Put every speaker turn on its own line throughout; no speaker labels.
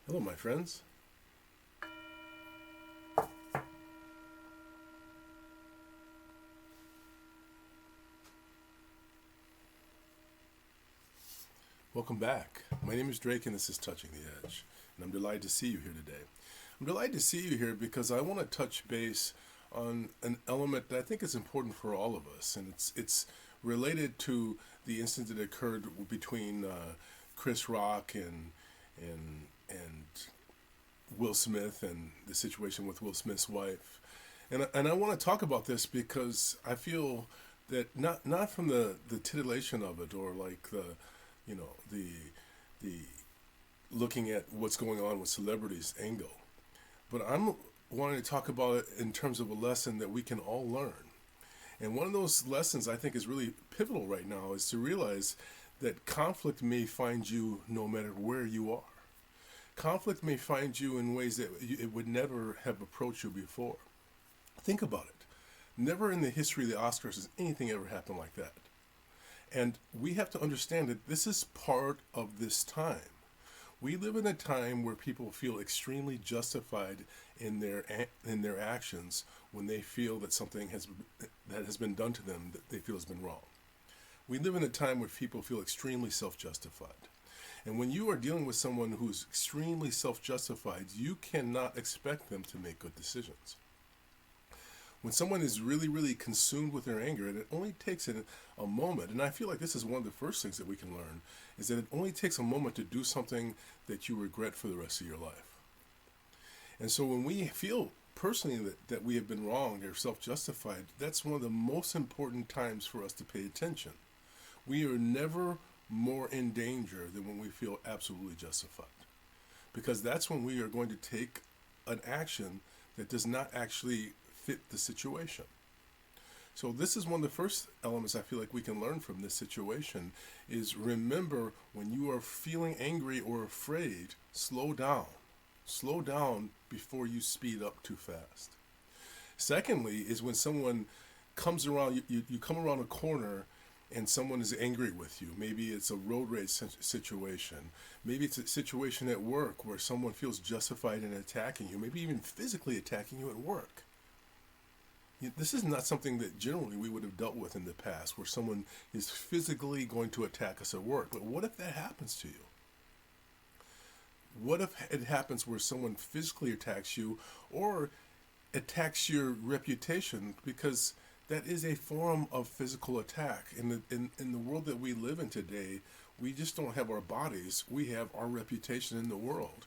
Hello, my friends. Welcome back. My name is Drake, and this is Touching the Edge. And I'm delighted to see you here today. I'm delighted to see you here because I want to touch base on an element that I think is important for all of us, and it's related to the incident that occurred between Chris Rock and Will Smith and the situation with Will Smith's wife. And I want to talk about this because I feel that not from the titillation of it or like the looking at what's going on with celebrities angle, but I'm wanting to talk about it in terms of a lesson that we can all learn. And one of those lessons I think is really pivotal right now is to realize that conflict may find you no matter where you are. Conflict may find you in ways that it would never have approached you before. Think about it. Never in the history of the Oscars has anything ever happened like that. And we have to understand that this is part of this time. We live in a time where people feel extremely justified in their actions when they feel that something has been done to them that they feel has been wrong. We live in a time where people feel extremely self-justified. And when you are dealing with someone who's extremely self-justified, you cannot expect them to make good decisions. When someone is really, really consumed with their anger, and it only takes a moment, and I feel like this is one of the first things that we can learn, is that it only takes a moment to do something that you regret for the rest of your life. And so when we feel personally that we have been wronged or self-justified, that's one of the most important times for us to pay attention. We are never more in danger than when we feel absolutely justified. Because that's when we are going to take an action that does not actually fit the situation. So this is one of the first elements I feel like we can learn from this situation is remember when you are feeling angry or afraid, slow down. Slow down before you speed up too fast. Secondly is when someone comes around, you come around a corner and someone is angry with you. Maybe it's a road rage situation. Maybe it's a situation at work where someone feels justified in attacking you, maybe even physically attacking you at work. This is not something that generally we would have dealt with in the past, where someone is physically going to attack us at work. But what if that happens to you? What if it happens where someone physically attacks you or attacks your reputation? Because that is a form of physical attack. In the world that we live in today, we just don't have our bodies, we have our reputation in the world.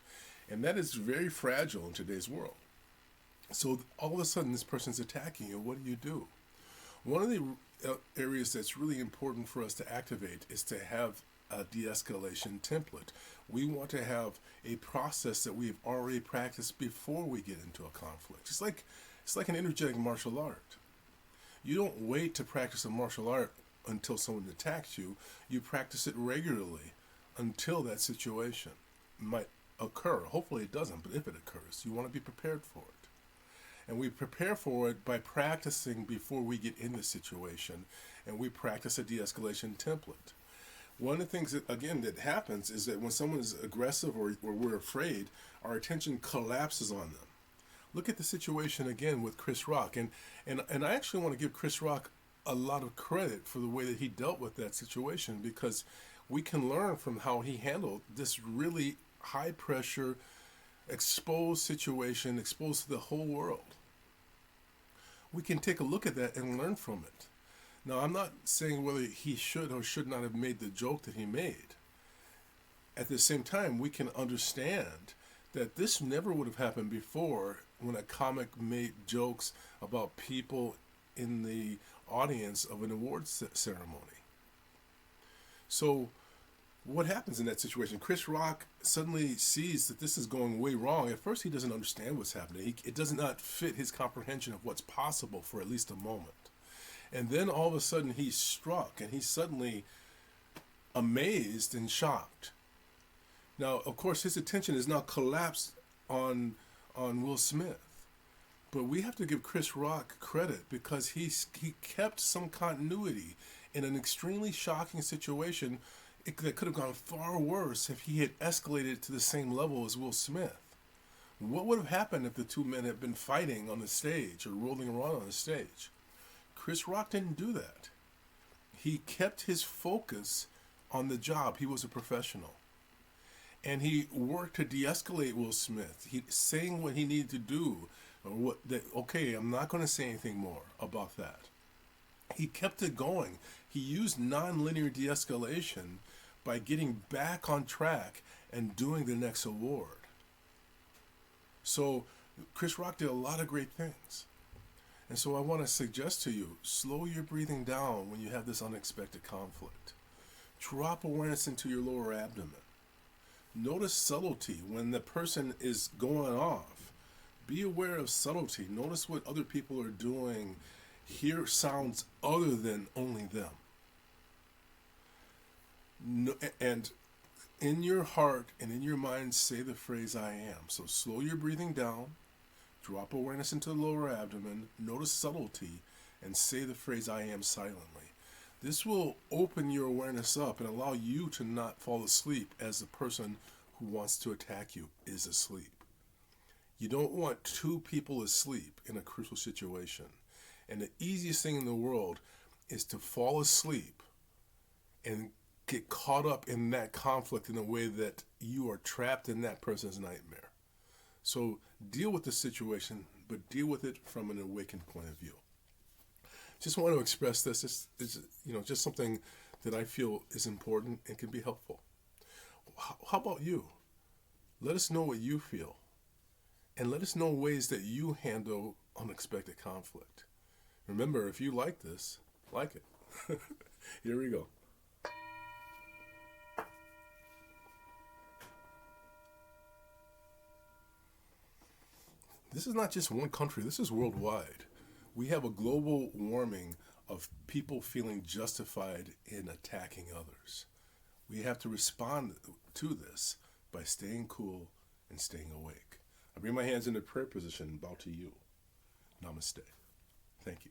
And that is very fragile in today's world. So all of a sudden, this person's attacking you. What do? One of the areas that's really important for us to activate is to have a de-escalation template. We want to have a process that we've already practiced before we get into a conflict. It's like an energetic martial art. You don't wait to practice a martial art until someone attacks you. You practice it regularly until that situation might occur. Hopefully it doesn't, but if it occurs, you want to be prepared for it. And we prepare for it by practicing before we get in the situation, and we practice a de-escalation template. One of the things that, again, that happens is that when someone is aggressive or we're afraid, our attention collapses on them. Look at the situation again with Chris Rock, and I actually want to give Chris Rock a lot of credit for the way that he dealt with that situation, because we can learn from how he handled this really high pressure, exposed situation, exposed to the whole world. We can take a look at that and learn from it. Now, I'm not saying whether he should or should not have made the joke that he made. At the same time, we can understand that this never would have happened before when a comic made jokes about people in the audience of an awards ceremony. So what happens in that situation? Chris Rock suddenly sees that this is going way wrong. At first, he doesn't understand what's happening. It does not fit his comprehension of what's possible for at least a moment. And then all of a sudden, he's struck, and he's suddenly amazed and shocked. Now, of course, his attention is now collapsed on Will Smith. But we have to give Chris Rock credit because he kept some continuity in an extremely shocking situation. that could have gone far worse if he had escalated to the same level as Will Smith. What would have happened if the two men had been fighting on the stage or rolling around on the stage? Chris Rock didn't do that. He kept his focus on the job. He was a professional. And he worked to de-escalate Will Smith. He saying what he needed to do. Okay, I'm not going to say anything more about that. He kept it going. He used non-linear de-escalation by getting back on track and doing the next award. So Chris Rock did a lot of great things. And so I want to suggest to you, slow your breathing down when you have this unexpected conflict. Drop awareness into your lower abdomen. Notice subtlety when the person is going off. Be aware of subtlety. Notice what other people are doing. Hear sounds other than only them. No, and in your heart and in your mind, say the phrase I am. So slow your breathing down. Drop awareness into the lower abdomen. Notice subtlety and say the phrase I am silently. This will open your awareness up and allow you to not fall asleep as the person who wants to attack you is asleep. You don't want two people asleep in a crucial situation. And the easiest thing in the world is to fall asleep and get caught up in that conflict in a way that you are trapped in that person's nightmare. So deal with the situation, but deal with it from an awakened point of view. Just want to express this. It's just something that I feel is important and can be helpful. How about you? Let us know what you feel. And let us know ways that you handle unexpected conflict. Remember, if you like this, like it. Here we go. This is not just one country. This is worldwide. We have a global warming of people feeling justified in attacking others. We have to respond to this by staying cool and staying awake. I bring my hands into prayer position and bow to you. Namaste. Thank you.